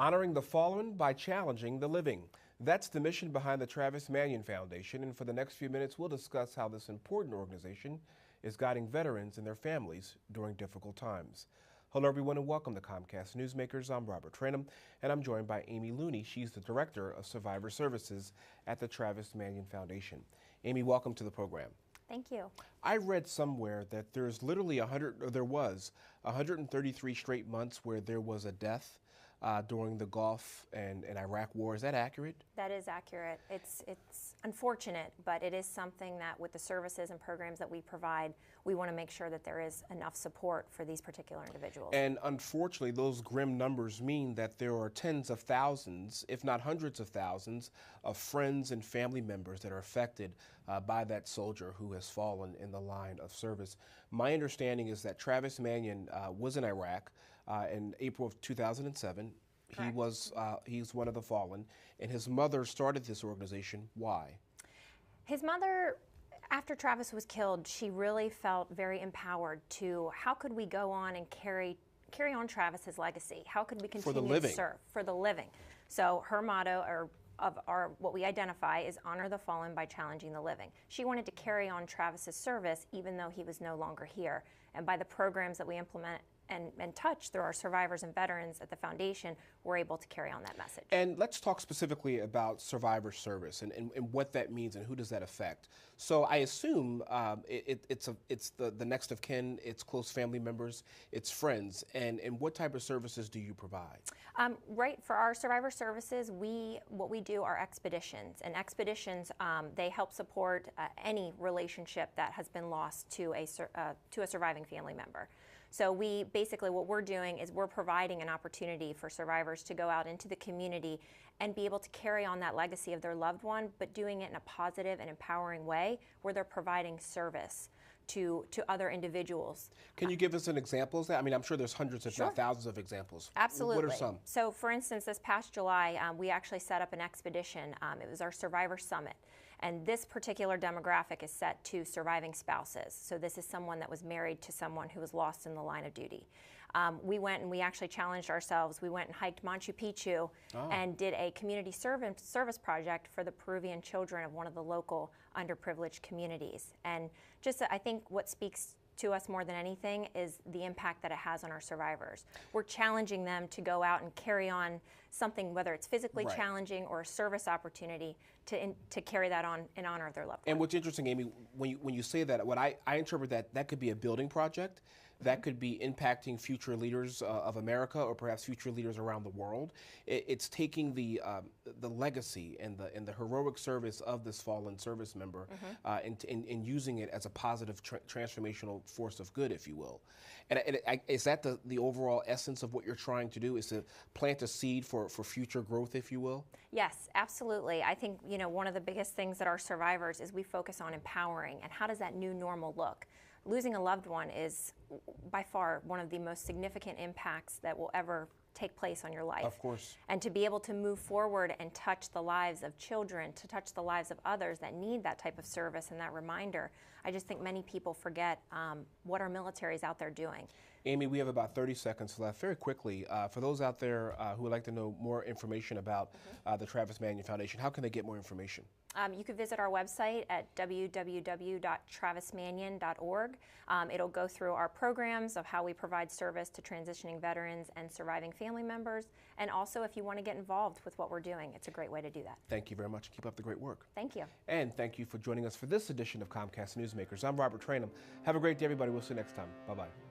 Honoring the fallen by challenging the living. That's the mission behind the Travis Manion Foundation, and for the next few minutes we'll discuss how this important organization is guiding veterans and their families during difficult times. Hello everyone and welcome to Comcast Newsmakers. I'm Robert Tranum and I'm joined by Amy Looney. She's the Director of Survivor Services at the Travis Manion Foundation. Amy, welcome to the program. Thank you. I read somewhere that there's literally 133 straight months where there was a death during the Gulf and Iraq war. Is that accurate? That is accurate. It's unfortunate, but it is something that with the services and programs that we provide, we want to make sure that there is enough support for these particular individuals. And unfortunately, those grim numbers mean that there are tens of thousands, if not hundreds of thousands, of friends and family members that are affected by that soldier who has fallen in the line of service. My understanding is that Travis Manion was in Iraq in April of 2007. Correct. He's one of the fallen, and his mother started this organization. Why? His mother, after Travis was killed, she really felt very empowered to how could we go on and carry on Travis's legacy? How could we continue to serve for the living? So her motto what we identify is honor the fallen by challenging the living. She wanted to carry on Travis's service even though he was no longer here. And by the programs that we implement and touch through our survivors and veterans at the foundation, we're able to carry on that message. And let's talk specifically about survivor service and what that means and who does that affect. So I assume it's the next of kin, it's close family members, it's friends, and what type of services do you provide? Right, for our survivor services, what we do are expeditions, and expeditions they help support any relationship that has been lost to a surviving family member. So basically what we're doing is we're providing an opportunity for survivors to go out into the community and be able to carry on that legacy of their loved one, but doing it in a positive and empowering way where they're providing service to other individuals. Can you give us an example of that? I mean, I'm sure there's hundreds, if not thousands of examples. Absolutely. What are some? So for instance, this past July, we actually set up an expedition. It was our Survivor Summit. And this particular demographic is set to surviving spouses. So this is someone that was married to someone who was lost in the line of duty. We went and we actually challenged ourselves. We went and hiked Machu Picchu and did a community service project for the Peruvian children of one of the local underprivileged communities. And just I think what speaks to us more than anything is the impact that it has on our survivors. We're challenging them to go out and carry on something, whether it's physically challenging or a service opportunity, to carry that on in honor of their loved one. And what's interesting, Amy, when you say that, what I interpret that could be a building project, that could be impacting future leaders of America or perhaps future leaders around the world. It's taking the legacy and the heroic service of this fallen service member and using it as a positive transformational force of good, if you will. And is that the overall essence of what you're trying to do, is to plant a seed for future growth, if you will? Yes, absolutely. I think one of the biggest things that our survivors is we focus on empowering, and how does that new normal look? Losing a loved one is by far one of the most significant impacts that will ever take place on your life. Of course. And to be able to move forward and touch the lives of children, to touch the lives of others that need that type of service and that reminder, I just think many people forget what our military is out there doing. Amy, we have about 30 seconds left. Very quickly, for those out there who would like to know more information about the Travis Manion Foundation, how can they get more information? You can visit our website at www.travismanion.org. It'll go through our programs of how we provide service to transitioning veterans and surviving family members. And also, if you want to get involved with what we're doing, it's a great way to do that. Thank you very much. Keep up the great work. Thank you. And thank you for joining us for this edition of Comcast Newsmakers. I'm Robert Tranum. Have a great day, everybody. We'll see you next time. Bye-bye.